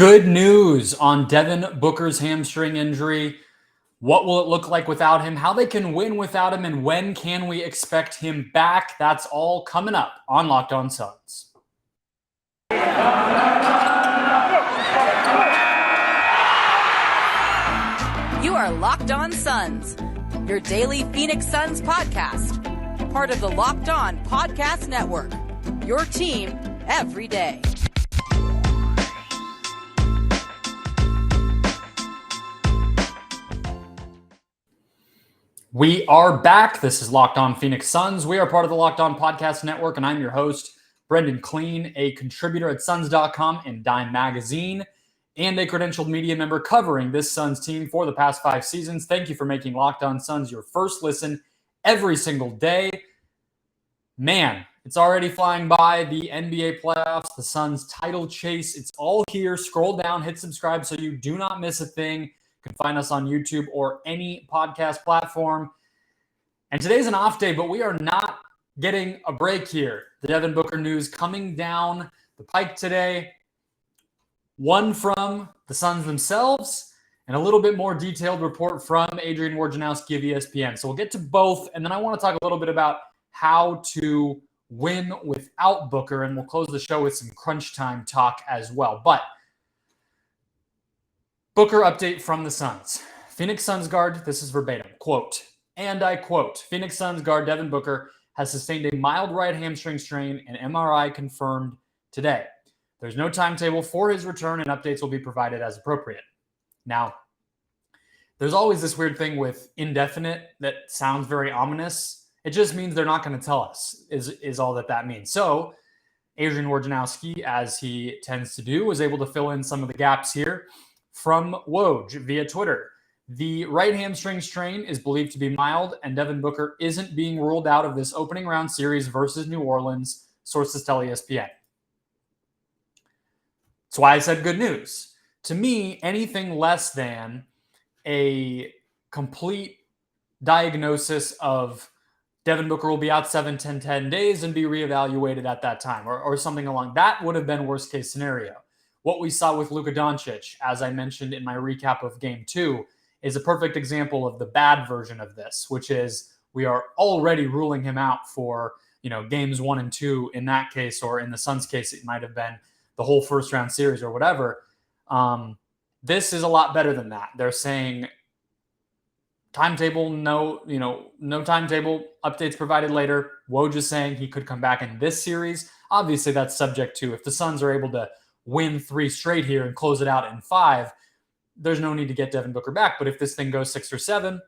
Good news on Devin Booker's hamstring injury. What will it look like without him? How they can win without him, and when can we expect him back? That's all coming up on Locked On Suns. You are Locked On Suns, your daily Phoenix Suns podcast, part of the Locked On Podcast Network, your team every day. We are back. This is Locked On Phoenix Suns. We are part of the Locked On Podcast Network, and I'm your host, Brendon Kleen, a contributor at Suns.com and Dime Magazine, and a credentialed media member covering this Suns team for the past 5 seasons. Thank you for making Locked On Suns your first listen every single day. Man, it's already flying by. The NBA playoffs, the Suns title chase, it's all here. Scroll down, hit subscribe so you do not miss a thing. You can find us on YouTube or any podcast platform. And today's an off day, but we are not getting a break here. The Devin Booker news coming down the pike today. One from the Suns themselves and a little bit more detailed report from Adrian Wojnarowski of ESPN. So we'll get to both. And then I want to talk a little bit about how to win without Booker. And we'll close the show with some crunch time talk as well. But Booker update from the Suns. Phoenix Suns guard, this is verbatim, quote, and I quote, Phoenix Suns guard Devin Booker has sustained a mild right hamstring strain and MRI confirmed today. There's no timetable for his return and updates will be provided as appropriate. Now, there's always this weird thing with indefinite that sounds very ominous. It just means they're not going to tell us is all that means. So Adrian Wojnarowski, as he tends to do, was able to fill in some of the gaps here. From Woj via Twitter, the right hamstring strain is believed to be mild, and Devin Booker isn't being ruled out of this opening round series versus New Orleans, sources tell ESPN. That's why I said good news. To me, anything less than a complete diagnosis of Devin Booker will be out 7-10 days and be reevaluated at that time, or something along that would have been worst case scenario. What we saw with Luka Doncic, as I mentioned in my recap of Game 2, is a perfect example of the bad version of this, which is we are already ruling him out for, games 1 and 2 in that case, or in the Suns' case, it might have been the whole first-round series or whatever. This is a lot better than that. They're saying timetable, no timetable, updates provided later. Woj is saying he could come back in this series. Obviously, that's subject to if the Suns are able to win 3 straight here and close it out in 5, there's no need to get Devin Booker back. But if this thing goes 6 or 7,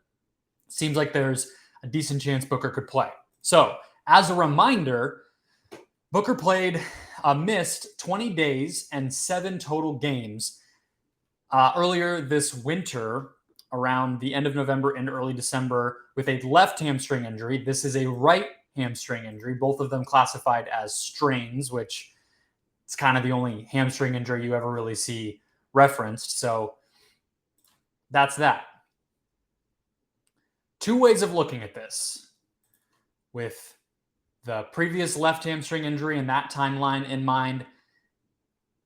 seems like there's a decent chance Booker could play. So as a reminder, Booker missed 20 days and 7 total games earlier this winter, around the end of November and early December, with a left hamstring injury. This is a right hamstring injury, both of them classified as strains, which it's kind of the only hamstring injury you ever really see referenced. So that's that. 2 ways of looking at this. With the previous left hamstring injury and that timeline in mind,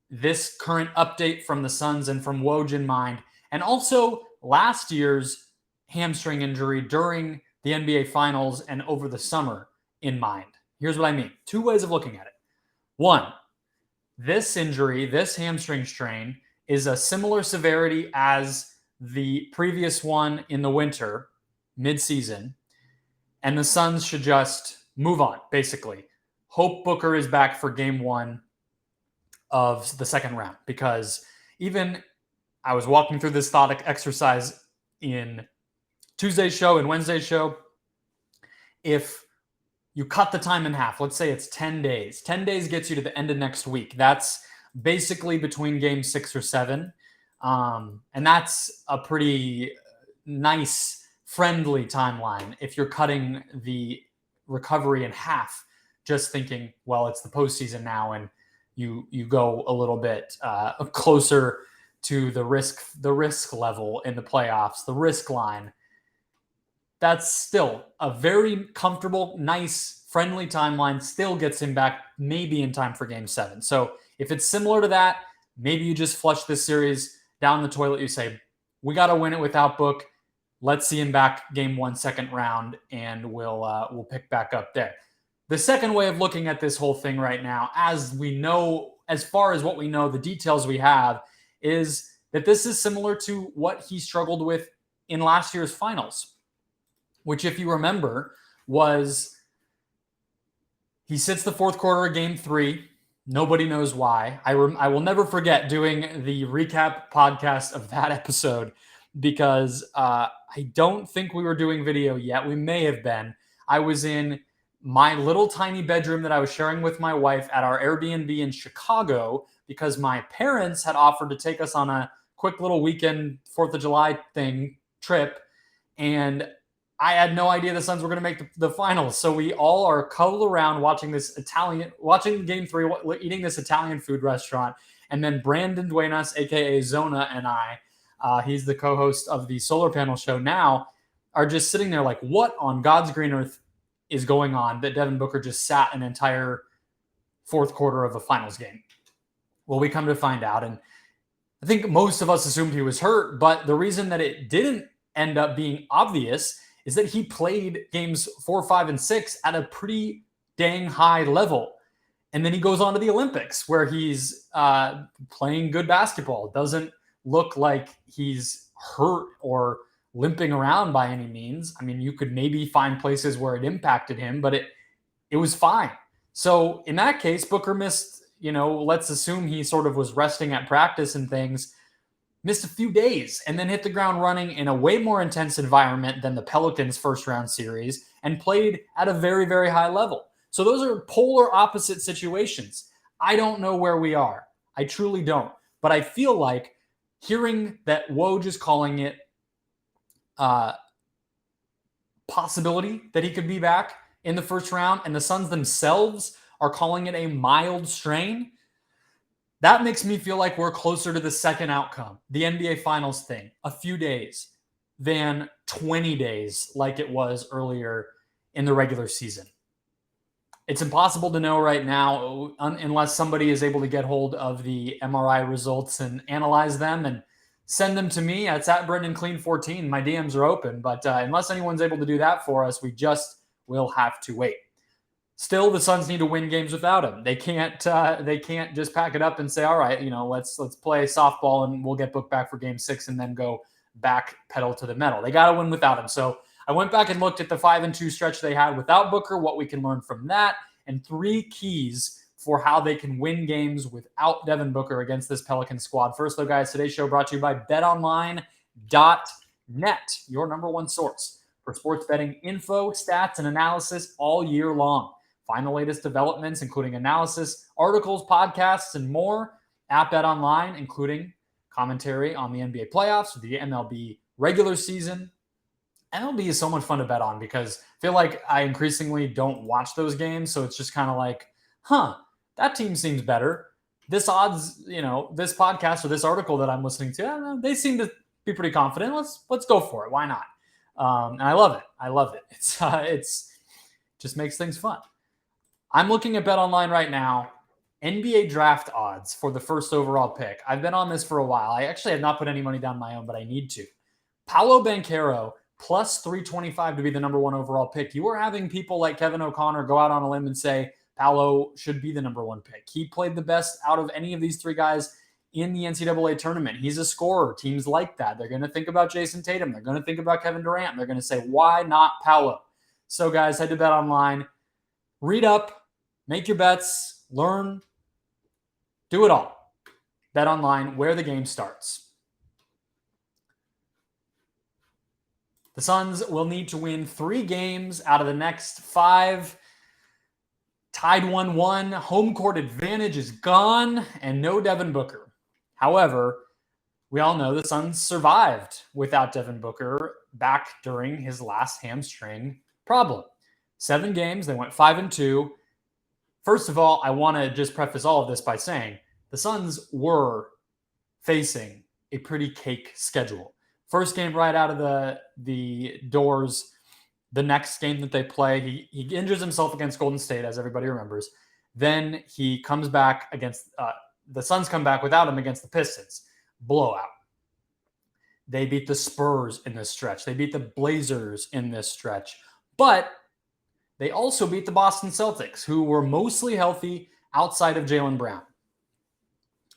this current update from the Suns and from Woj in mind, and also last year's hamstring injury during the NBA Finals and over the summer in mind. Here's what I mean. 2 ways of looking at it. 1, this injury, this hamstring strain, is a similar severity as the previous one in the winter, mid-season, and the Suns should just move on, basically. Hope Booker is back for Game 1 of the second round, because even I was walking through this thought exercise in Tuesday's show and Wednesday's show. If you cut the time in half, let's say it's 10 days. 10 days gets you to the end of next week. That's basically between game 6 or 7. And that's a pretty nice, friendly timeline if you're cutting the recovery in half, just thinking, well, it's the postseason now, and you go a little bit closer to the risk level in the playoffs, the risk line. That's still a very comfortable, nice, friendly timeline, still gets him back maybe in time for Game 7. So if it's similar to that, maybe you just flush this series down the toilet. You say, we got to win it without Book. Let's see him back game 1, second round, and we'll pick back up there. The second way of looking at this whole thing right now, as we know, as far as what we know, the details we have, is that this is similar to what he struggled with in last year's finals, which, if you remember, was he sits the fourth quarter of game 3. Nobody knows why. I will never forget doing the recap podcast of that episode because I don't think we were doing video yet. We may have been. I was in my little tiny bedroom that I was sharing with my wife at our Airbnb in Chicago because my parents had offered to take us on a quick little weekend 4th of July trip. And I had no idea the Suns were going to make the finals. So we all are cuddled around watching game 3, eating this Italian food restaurant. And then Brandon Duenas, aka Zona, and I, he's the co-host of the Solar Panel Show now, are just sitting there like, what on God's green earth is going on that Devin Booker just sat an entire fourth quarter of a finals game? Well, we come to find out, and I think most of us assumed he was hurt, but the reason that it didn't end up being obvious is that he played games 4, 5, and 6 at a pretty dang high level. And then he goes on to the Olympics where he's playing good basketball. Doesn't look like he's hurt or limping around by any means. I mean, you could maybe find places where it impacted him, but it was fine. So in that case, Booker missed, let's assume he sort of was resting at practice and things, missed a few days and then hit the ground running in a way more intense environment than the Pelicans' first round series and played at a very, very high level. So those are polar opposite situations. I don't know where we are. I truly don't. But I feel like hearing that Woj is calling it possibility that he could be back in the first round and the Suns themselves are calling it a mild strain, that makes me feel like we're closer to the second outcome, the NBA Finals thing, a few days, than 20 days like it was earlier in the regular season. It's impossible to know right now unless somebody is able to get hold of the MRI results and analyze them and send them to me. It's at Brendon Kleen 14. My DMs are open, but unless anyone's able to do that for us, we just will have to wait. Still, the Suns need to win games without him. They can't just pack it up and say, all right, let's play softball and we'll get Book back for game 6 and then go back pedal to the metal. They got to win without him. So I went back and looked at the 5-2 stretch they had without Booker, what we can learn from that, and 3 keys for how they can win games without Devin Booker against this Pelican squad. First, though, guys, today's show brought to you by BetOnline.net, your number one source for sports betting info, stats, and analysis all year long. Find the latest developments, including analysis, articles, podcasts, and more at BetOnline, including commentary on the NBA playoffs, the MLB regular season. MLB is so much fun to bet on because I feel like I increasingly don't watch those games. So it's just kind of like, that team seems better. This odds, this podcast or this article that I'm listening to, they seem to be pretty confident. Let's go for it. Why not? And I love it. It's just makes things fun. I'm looking at BetOnline right now. NBA draft odds for the first overall pick. I've been on this for a while. I actually have not put any money down my own, but I need to. Paolo Banchero plus 325 to be the number one overall pick. You are having people like Kevin O'Connor go out on a limb and say Paolo should be the number one pick. He played the best out of any of these 3 guys in the NCAA tournament. He's a scorer. Teams like that. They're going to think about Jason Tatum. They're going to think about Kevin Durant. They're going to say, why not Paolo? So guys, head to BetOnline. Read up, make your bets, learn, do it all. BetOnline, where the game starts. The Suns will need to win 3 games out of the next 5. Tied 1-1. Home court advantage is gone, and no Devin Booker. However, we all know the Suns survived without Devin Booker back during his last hamstring problem. 7 games, they went 5-2. First of all, I want to just preface all of this by saying the Suns were facing a pretty cake schedule. First game right out of the doors, the next game that they play, he injures himself against Golden State, as everybody remembers. Then he comes back against the Suns come back without him against the Pistons. Blowout. They beat the Spurs in this stretch. They beat the Blazers in this stretch. But they also beat the Boston Celtics, who were mostly healthy outside of Jaylen Brown.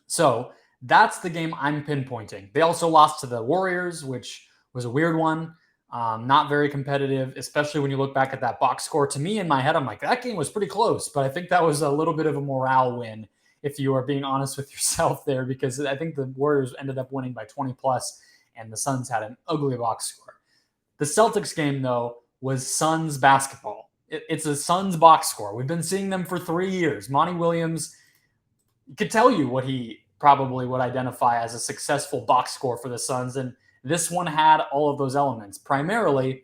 So that's the game I'm pinpointing. They also lost to the Warriors, which was a weird one. Not very competitive, especially when you look back at that box score. To me, in my head, I'm like, that game was pretty close, but I think that was a little bit of a morale win, if you are being honest with yourself there, because I think the Warriors ended up winning by 20 plus, and the Suns had an ugly box score. The Celtics game, though, was Suns basketball. It's a Suns box score. We've been seeing them for 3 years. Monty Williams could tell you what he probably would identify as a successful box score for the Suns, and this one had all of those elements. Primarily,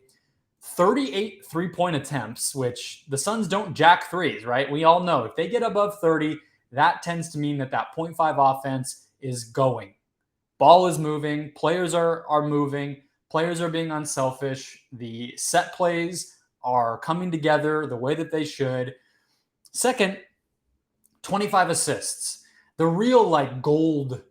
38 three-point attempts, which the Suns don't jack threes, right? We all know if they get above 30, that tends to mean that 0.5 offense is going. Ball is moving. Players are moving. Players are being unselfish. The set plays are coming together the way that they should. Second, 25 assists. The real gold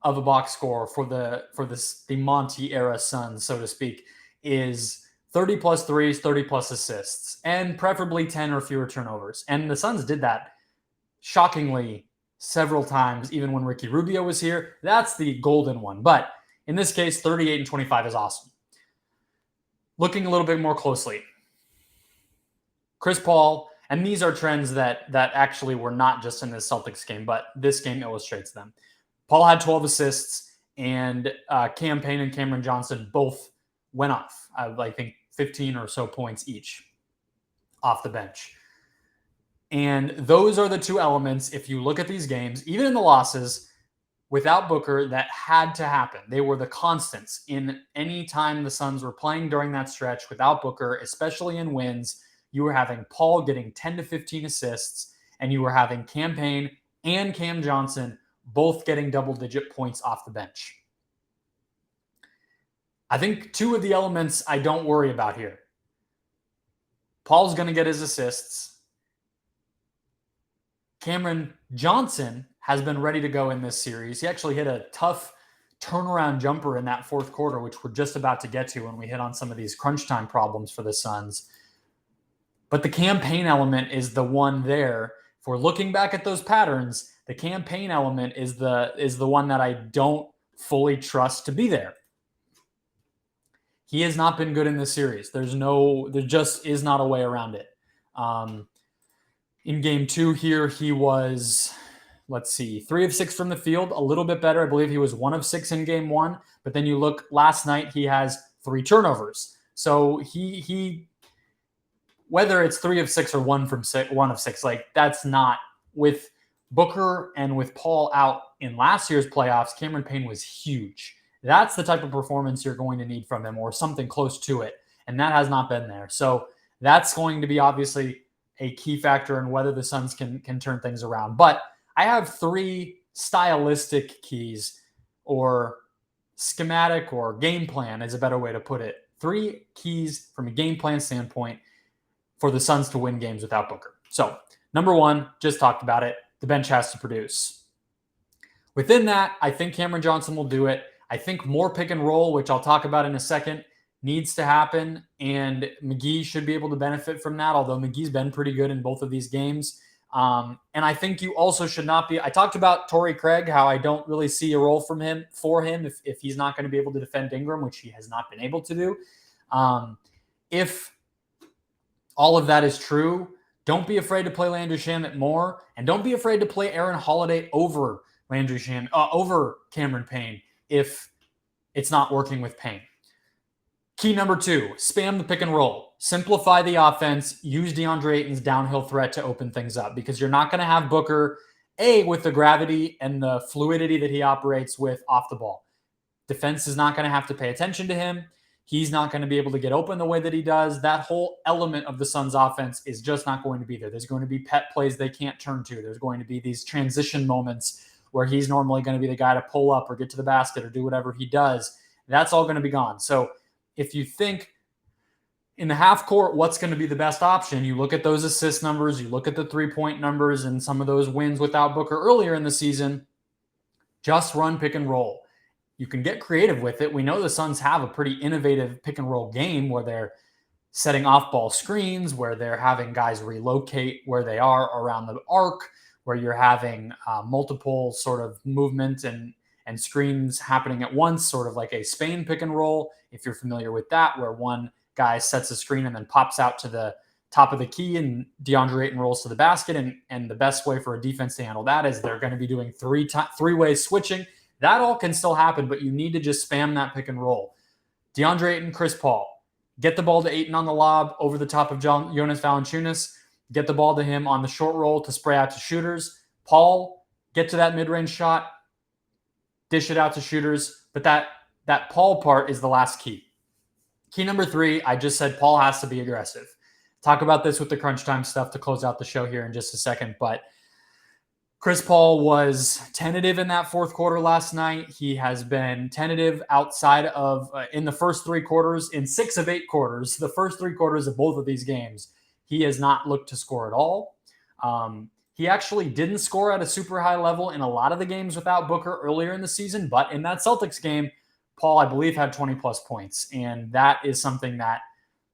of a box score for the Monty era Suns, so to speak, is 30 plus threes, 30 plus assists, and preferably 10 or fewer turnovers. And the Suns did that shockingly several times, even when Ricky Rubio was here. That's the golden one. But in this case, 38 and 25 is awesome. Looking a little bit more closely, Chris Paul, and these are trends that actually were not just in this Celtics game, but this game illustrates them. Paul had 12 assists, and Cam Payne and Cameron Johnson both went off. I think 15 or so points each off the bench. And those are the two elements, if you look at these games, even in the losses, without Booker, that had to happen. They were the constants in any time the Suns were playing during that stretch without Booker, especially in wins. You were having Paul getting 10 to 15 assists, and you were having Cam Payne and Cam Johnson both getting double-digit points off the bench. I think two of the elements I don't worry about here. Paul's going to get his assists. Cameron Johnson has been ready to go in this series. He actually hit a tough turnaround jumper in that fourth quarter, which we're just about to get to when we hit on some of these crunch time problems for the Suns. But the Cam Payne element is the one there. If we're looking back at those patterns, the Cam Payne element is the one that I don't fully trust to be there. He has not been good in this series. There just is not a way around it. In game 2 here, he was, 3 of 6 from the field, a little bit better. I believe he was 1 of 6 in game 1. But then you look last night, he has 3 turnovers. So he whether it's 3 of 6 or 1 of 6, that's not with Booker and with Paul out in last year's playoffs. Cameron Payne was huge. That's the type of performance you're going to need from him, or something close to it. And that has not been there. So that's going to be obviously a key factor in whether the Suns can turn things around. But I have 3 stylistic keys, or schematic, or game plan is a better way to put it. 3 keys from a game plan standpoint for the Suns to win games without Booker. So number 1, just talked about it. The bench has to produce. Within that, I think Cameron Johnson will do it. I think more pick and roll, which I'll talk about in a second, needs to happen, and McGee should be able to benefit from that, although McGee's been pretty good in both of these games. And I think you also should not be – I talked about Torrey Craig, how I don't really see a role for him if he's not going to be able to defend Ingram, which he has not been able to do. If all of that is true, don't be afraid to play Landry Shamet more, and don't be afraid to play Aaron Holiday over Landry Shamet, over Cameron Payne if it's not working with Payne. Key number 2, spam the pick and roll. Simplify the offense. Use DeAndre Ayton's downhill threat to open things up, because you're not going to have Booker, with the gravity and the fluidity that he operates with off the ball. Defense is not going to have to pay attention to him. He's not going to be able to get open the way that he does. That whole element of the Suns offense is just not going to be there. There's going to be pet plays they can't turn to. There's going to be these transition moments where he's normally going to be the guy to pull up or get to the basket or do whatever he does. That's all going to be gone. So if you think In the half court, what's going to be the best option? You look at those assist numbers, you look at the 3-point numbers and some of those wins without Booker earlier in the season. Just run pick and roll. You can get creative with it. We know the Suns have a pretty innovative pick and roll game where they're setting off ball screens, where they're having guys relocate where they are around the arc, where you're having multiple sort of movement and screens happening at once, sort of like a Spain pick and roll, if you're familiar with that, where one guy sets a screen and then pops out to the top of the key and DeAndre Ayton rolls to the basket. And the best way for a defense to handle that is they're going to be doing three-way switching. That all can still happen, but you need to just spam that pick and roll. DeAndre Ayton, Chris Paul. Get the ball to Ayton on the lob over the top of Jonas Valanciunas. Get the ball to him on the short roll to spray out to shooters. Paul, get to that mid-range shot. Dish it out to shooters. But that Paul part is the last key. Key number 3, I just said Paul has to be aggressive. Talk about this with the crunch time stuff to close out the show here in just a second. But Chris Paul was tentative in that fourth quarter last night. He has been tentative outside of in the first 3 quarters, in 6 of 8 quarters, the first 3 quarters of both of these games. He has not looked to score at all. He actually didn't score at a super high level in a lot of the games without Booker earlier in the season. But in that Celtics game, Paul, I believe, had 20-plus points. And that is something that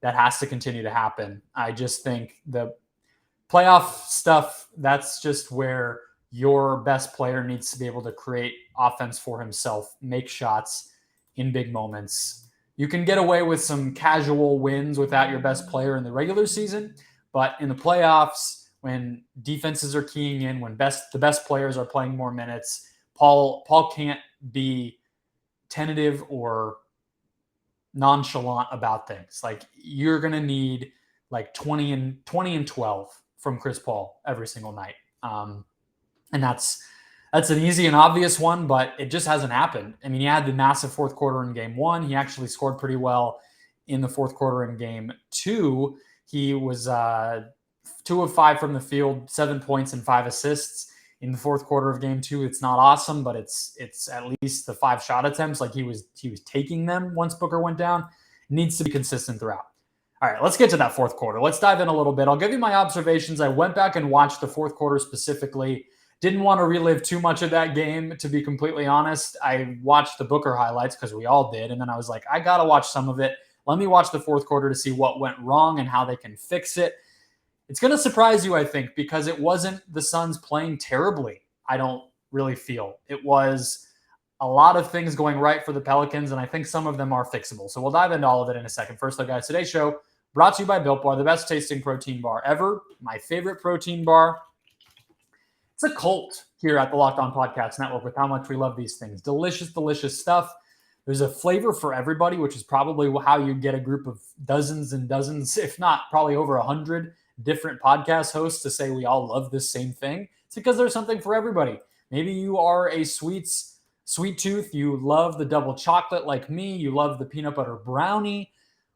has to continue to happen. I just think the playoff stuff, that's just where your best player needs to be able to create offense for himself, make shots in big moments. You can get away with some casual wins without your best player in the regular season, but in the playoffs, when defenses are keying in, when the best players are playing more minutes, Paul can't be tentative or nonchalant about things. Like, you're going to need like 20 and 12 from Chris Paul every single night. And that's an easy and obvious one, but it just hasn't happened. I mean, he had the massive fourth quarter in game 1. He actually scored pretty well in the fourth quarter in game 2. He was 2 of 5 from the field, 7 points and 5 assists in the fourth quarter of game 2. It's not awesome, but it's at least the 5 shot attempts. Like, he was taking them once Booker went down. It needs to be consistent throughout. All right, let's get to that fourth quarter. Let's dive in a little bit. I'll give you my observations. I went back and watched the fourth quarter specifically. Didn't want to relive too much of that game, to be completely honest. I watched the Booker highlights because we all did, and then I was like, I got to watch some of it. Let me watch the fourth quarter to see what went wrong and how they can fix it. It's going to surprise you, I think, because it wasn't the Suns playing terribly, I don't really feel. It was a lot of things going right for the Pelicans, and I think some of them are fixable. So we'll dive into all of it in a second. First, though, guys, today's show brought to you by Built Bar, the best tasting protein bar ever. My favorite protein bar. It's a cult here at the Locked On Podcast Network with how much we love these things. Delicious, delicious stuff. There's a flavor for everybody, which is probably how you get a group of dozens and dozens, if not probably over 100 different podcast hosts to say we all love this same thing. It's because there's something for everybody. Maybe you are a sweet tooth. You love the double chocolate like me. You love the peanut butter brownie.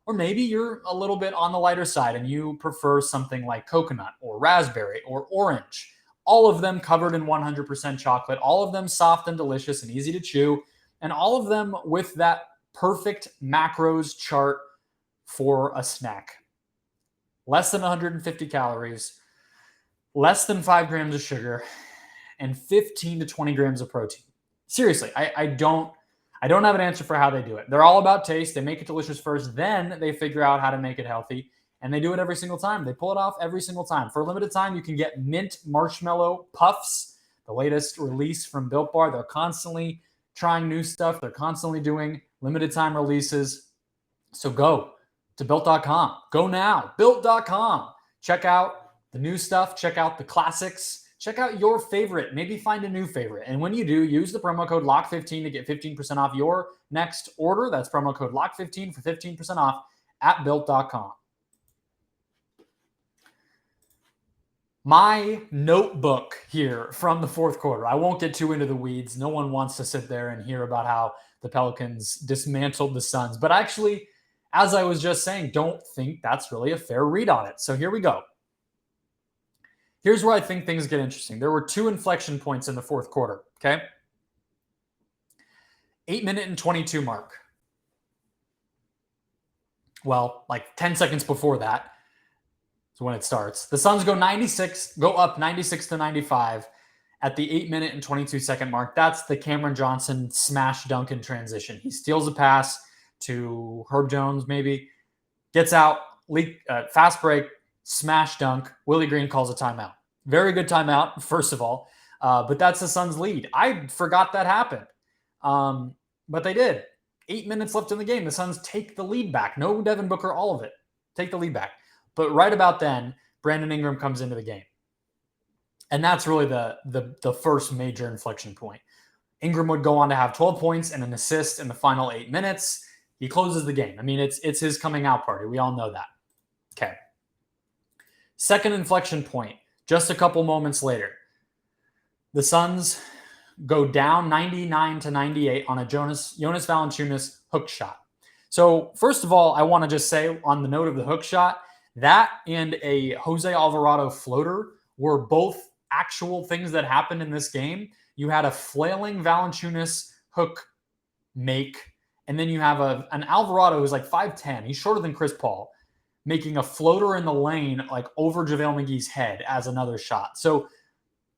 Or maybe you're a little bit on the lighter side and you prefer something like coconut or raspberry or orange. All of them covered in 100% chocolate, all of them soft and delicious and easy to chew, and all of them with that perfect macros chart for a snack. Less than 150 calories, less than 5 grams of sugar, and 15 to 20 grams of protein. Seriously, I don't have an answer for how they do it. They're all about taste. They make it delicious first, then they figure out how to make it healthy. And they do it every single time. They pull it off every single time. For a limited time, you can get mint marshmallow puffs, the latest release from Built Bar. They're constantly trying new stuff. They're constantly doing limited time releases. So go to Built.com. Go now. Built.com. Check out the new stuff. Check out the classics. Check out your favorite. Maybe find a new favorite. And when you do, use the promo code LOCK15 to get 15% off your next order. That's promo code LOCK15 for 15% off at Built.com. My notebook here from the fourth quarter. I won't get too into the weeds. No one wants to sit there and hear about how the Pelicans dismantled the Suns. But actually, as I was just saying, don't think that's really a fair read on it. So here we go. Here's where I think things get interesting. There were 2 inflection points in the fourth quarter, okay? 8-minute and 22 mark. Well, like 10 seconds before that is when it starts. The Suns go up 96 to 95 at the 8-minute and 22-second mark. That's the Cameron Johnson smash dunk in transition. He steals a pass to Herb Jones, maybe, gets out, fast break, smash dunk. Willie Green calls a timeout. Very good timeout, first of all. But that's the Suns' lead. I forgot that happened. But they did. 8 minutes left in the game. The Suns take the lead back. No Devin Booker, all of it. Take the lead back. But right about then, Brandon Ingram comes into the game. And that's really the first major inflection point. Ingram would go on to have 12 points and an assist in the final 8 minutes. He closes the game. I mean, it's his coming out party. We all know that. Okay. Second inflection point, just a couple moments later. The Suns go down 99 to 98 on a Jonas Valanciunas hook shot. So first of all, I want to just say on the note of the hook shot, that and a Jose Alvarado floater were both actual things that happened in this game. You had a flailing Valanciunas hook make, and then you have an Alvarado who's like 5'10". He's shorter than Chris Paul, making a floater in the lane like over JaVale McGee's head as another shot. So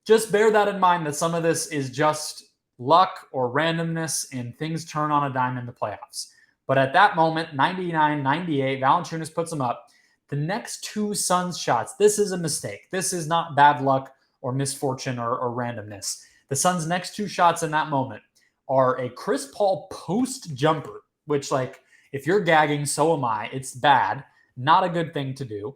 just bear that in mind, that some of this is just luck or randomness and things turn on a dime in the playoffs. But at that moment, 99-98, Valanciunas puts them up. The next two Suns shots, this is a mistake. This is not bad luck or misfortune or randomness. The Suns' next two shots in that moment are a Chris Paul post jumper, which, like, if you're gagging, so am I. It's bad. Not a good thing to do.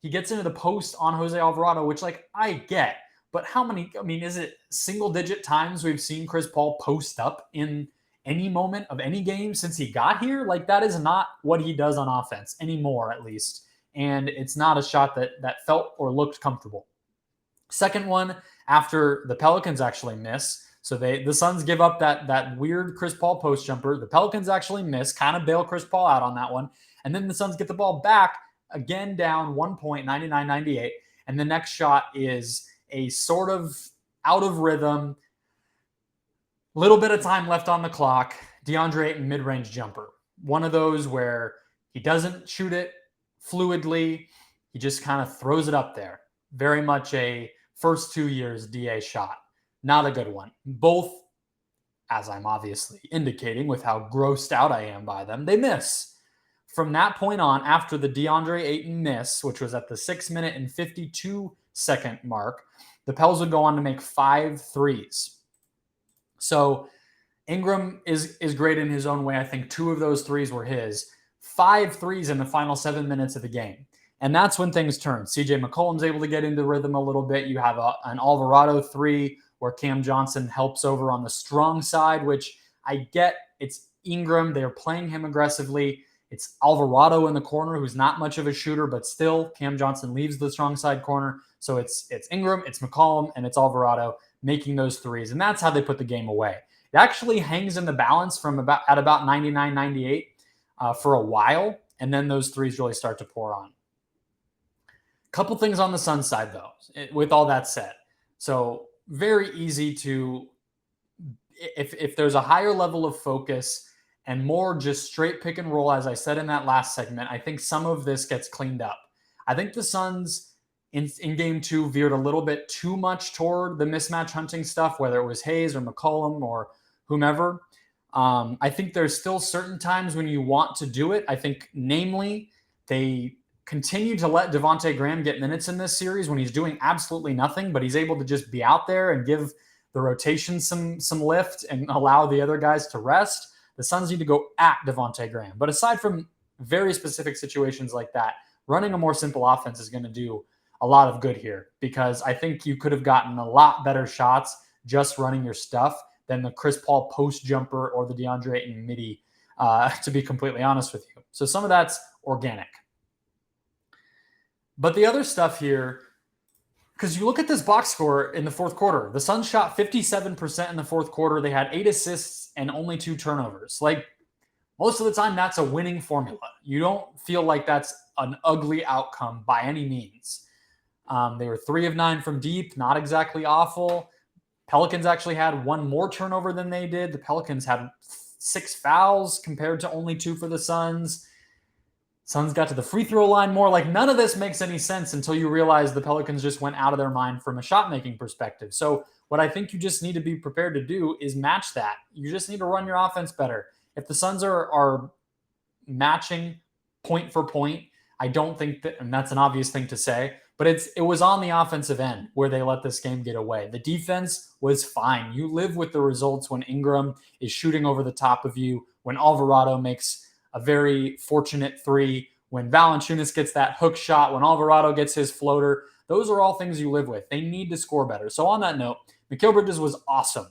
He gets into the post on Jose Alvarado, which, like, I get. But how many, I mean, is it single-digit times we've seen Chris Paul post up in any moment of any game since he got here? Like, that is not what he does on offense anymore, at least. And it's not a shot that felt or looked comfortable. Second one, after the Pelicans actually miss. So the Suns give up that weird Chris Paul post jumper. The Pelicans actually miss, kind of bail Chris Paul out on that one. And then the Suns get the ball back, again down 1 point, 99-98. And the next shot is a sort of out of rhythm, little bit of time left on the clock, DeAndre Ayton mid-range jumper. One of those where he doesn't shoot it fluidly. He just kind of throws it up there. Very much a first 2 years DA shot. Not a good one. Both, as I'm obviously indicating with how grossed out I am by them, they miss. From that point on, after the DeAndre Ayton miss, which was at the 6-minute and 52-second mark, the Pels would go on to make 5 threes. So Ingram is great in his own way. I think 2 of those threes were his. 5 threes in the final 7 minutes of the game. And that's when things turn. CJ McCollum's able to get into rhythm a little bit. You have an Alvarado 3 where Cam Johnson helps over on the strong side, which I get. It's Ingram. They're playing him aggressively. It's Alvarado in the corner, who's not much of a shooter, but still Cam Johnson leaves the strong side corner. So it's Ingram, it's McCollum, and it's Alvarado making those threes. And that's how they put the game away. It actually hangs in the balance from about 99-98 for a while. And then those threes really start to pour on. Couple things on the Suns side, though, with all that said. So very easy to, if there's a higher level of focus and more just straight pick and roll, as I said in that last segment, I think some of this gets cleaned up. I think the Suns in game 2 veered a little bit too much toward the mismatch hunting stuff, whether it was Hayes or McCollum or whomever. I think there's still certain times when you want to do it. I think, namely, they continue to let Devontae Graham get minutes in this series when he's doing absolutely nothing, but he's able to just be out there and give the rotation some lift and allow the other guys to rest. The Suns need to go at Devontae Graham. But aside from very specific situations like that, running a more simple offense is going to do a lot of good here, because I think you could have gotten a lot better shots just running your stuff than the Chris Paul post jumper or the DeAndre Ayton midi, to be completely honest with you. So some of that's organic. But the other stuff here, because you look at this box score in the fourth quarter, the Suns shot 57% in the fourth quarter. They had 8 assists and only 2 turnovers. Like, most of the time, that's a winning formula. You don't feel like that's an ugly outcome by any means. They were 3 of 9 from deep, not exactly awful. Pelicans actually had 1 more turnover than they did. The Pelicans had 6 fouls compared to only 2 for the Suns. Suns got to the free throw line more. Like, none of this makes any sense until you realize the Pelicans just went out of their mind from a shot-making perspective. So what I think you just need to be prepared to do is match that. You just need to run your offense better. If the Suns are matching point for point, I don't think that, and that's an obvious thing to say, but it was on the offensive end where they let this game get away. The defense was fine. You live with the results when Ingram is shooting over the top of you, when Alvarado makes a very fortunate three, when Valanciunas gets that hook shot, when Alvarado gets his floater. Those are all things you live with. They need to score better. So on that note, Mikal Bridges was awesome.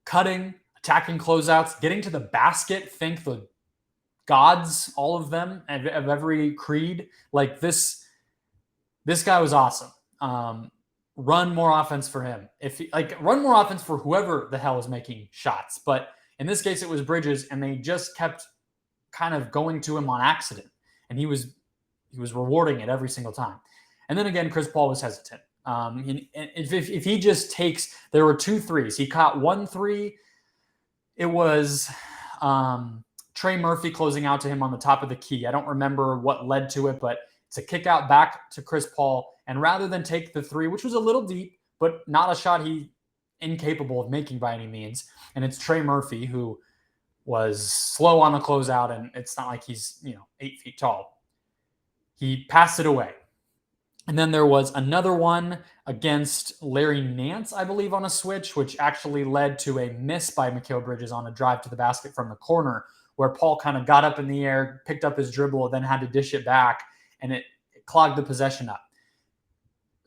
Cutting, attacking closeouts, getting to the basket, thank the gods, all of them, of every creed. Like, this guy was awesome. Run more offense for him. Run more offense for whoever the hell is making shots. But in this case, it was Bridges, and they just kept kind of going to him on accident. And he was rewarding it every single time. And then again, Chris Paul was hesitant. If he just takes, there were 2 threes. He caught 1 3. It was Trey Murphy closing out to him on the top of the key. I don't remember what led to it, but it's a kick out back to Chris Paul. And rather than take the 3, which was a little deep, but not a shot he incapable of making by any means, and it's Trey Murphy, who was slow on the closeout, and it's not like he's 8 feet tall. He passed it away. And then there was another one against Larry Nance, I believe, on a switch, which actually led to a miss by Mikal Bridges on a drive to the basket from the corner, where Paul kind of got up in the air, picked up his dribble, then had to dish it back, and it clogged the possession up.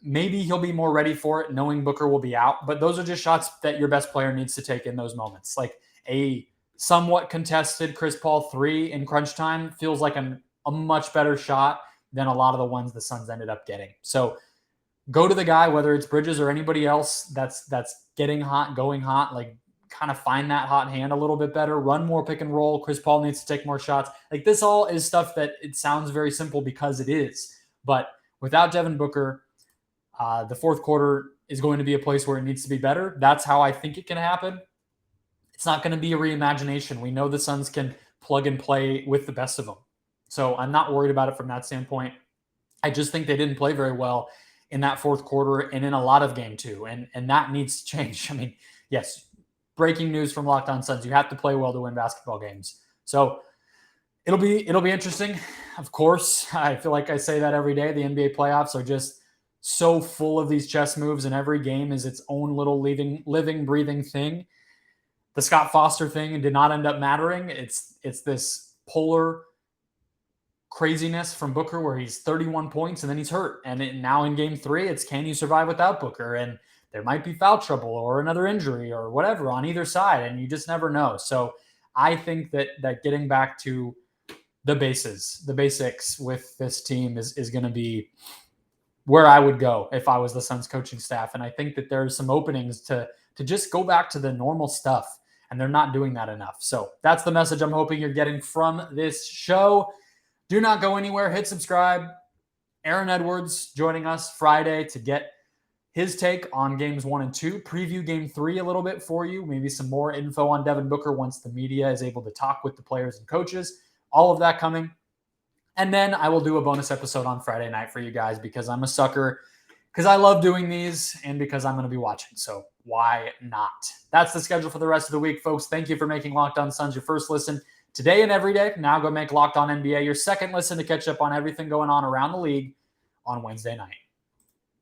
Maybe he'll be more ready for it, knowing Booker will be out, but those are just shots that your best player needs to take in those moments. Like, a somewhat contested Chris Paul 3 in crunch time feels like a much better shot than a lot of the ones the Suns ended up getting. So go to the guy, whether it's Bridges or anybody else that's getting hot, going hot, like, kind of find that hot hand a little bit better, run more pick and roll. Chris Paul needs to take more shots. Like, this all is stuff that it sounds very simple because it is. But without Devin Booker, the fourth quarter is going to be a place where it needs to be better. That's how I think it can happen. It's not going to be a reimagination. We know the Suns can plug and play with the best of them. So I'm not worried about it from that standpoint. I just think they didn't play very well in that fourth quarter and in a lot of game 2. And that needs to change. I mean, yes, breaking news from Locked On Suns. You have to play well to win basketball games. So it'll be interesting. Of course, I feel like I say that every day. The NBA playoffs are just so full of these chess moves, and every game is its own little living, breathing thing. The Scott Foster thing did not end up mattering. It's this polar craziness from Booker where he's 31 points and then he's hurt. And now in game 3, it's, can you survive without Booker? And there might be foul trouble or another injury or whatever on either side, and you just never know. So I think that getting back to the basics with this team is going to be where I would go if I was the Suns coaching staff. And I think that there's some openings to just go back to the normal stuff, and they're not doing that enough. So that's the message I'm hoping you're getting from this show. Do not go anywhere. Hit subscribe. Aaron Edwards joining us Friday to get his take on games 1 and 2, preview game 3 a little bit for you, maybe some more info on Devin Booker once the media is able to talk with the players and coaches. All of that coming. And then I will do a bonus episode on Friday night for you guys because I'm a sucker, because I love doing these and because I'm going to be watching. So why not? That's the schedule for the rest of the week, folks. Thank you for making Locked On Suns your first listen today and every day. Now go make Locked On NBA your second listen to catch up on everything going on around the league on Wednesday night.